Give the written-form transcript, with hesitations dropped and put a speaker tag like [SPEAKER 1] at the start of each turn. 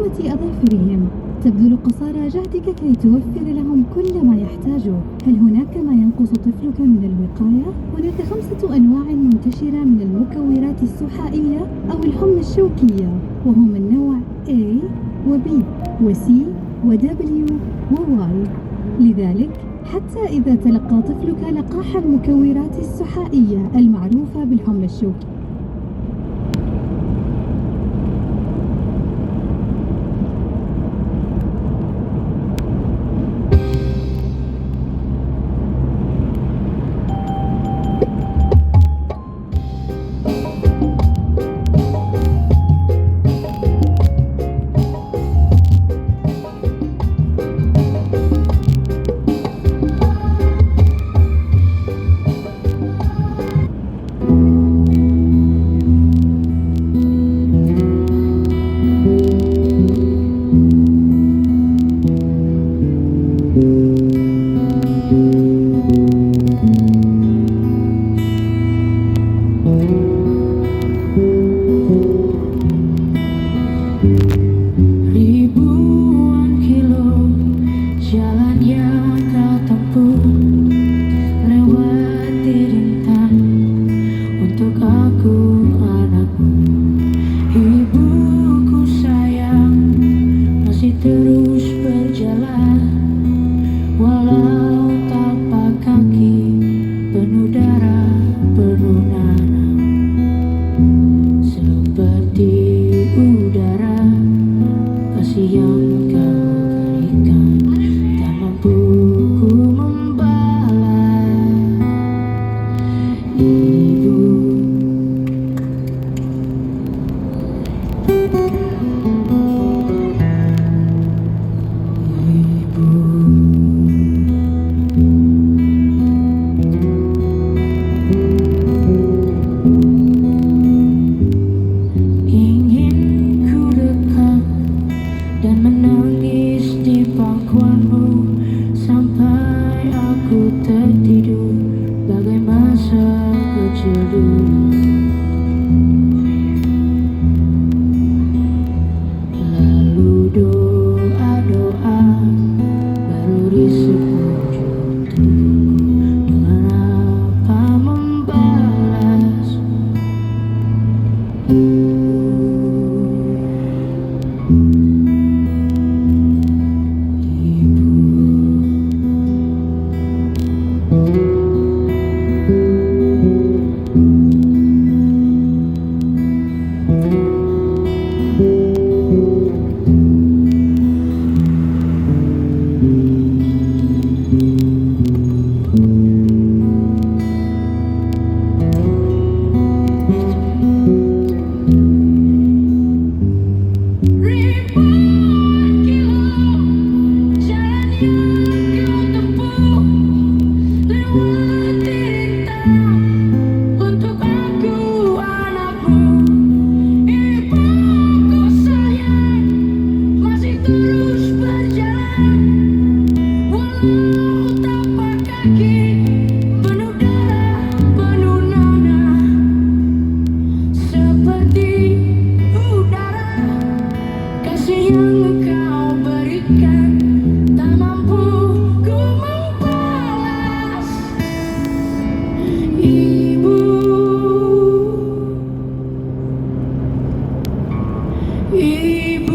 [SPEAKER 1] وقساوة أظافرهم. تبذل قصارى جهدك كي توفر لهم كل ما يحتاجوه. هل هناك ما ينقص طفلك من الوقاية؟ هناك 5 أنواع منتشرة من المكورات السحائية أو الحمى الشوكية، وهم النوع A و B و C و W و Y. لذلك حتى إذا تلقى طفلك لقاح المكورات السحائية المعروفة بالحمى الشوكي
[SPEAKER 2] Ribuan kilo jalan yang kau tempuh, lewati rintang untuk aku anakmu. Ibuku sayang, masih terus berjalan, walau tapak kaki penuh darah, penuh nanah. Seperti udara kasih yang kau berikan, tak mampu ku membalas. Ibu, ingin ku dekat dan menangis di pangkuanmu sampai aku tertidur bagai masa kecil dulu. Lalu doa-doa baru di sekujur tubuhku, dengan apa membalas. Ribuan kilo jalan yang kau tempuh, lewati rintang untuk aku anakmu. Ibuku sayang, masih terus berjalan, walau tapak kaki penuh darah, penuh nanah. Seperti udara kasih yang engkau berikan, tak mampu ku membalas. Ibu, ibu.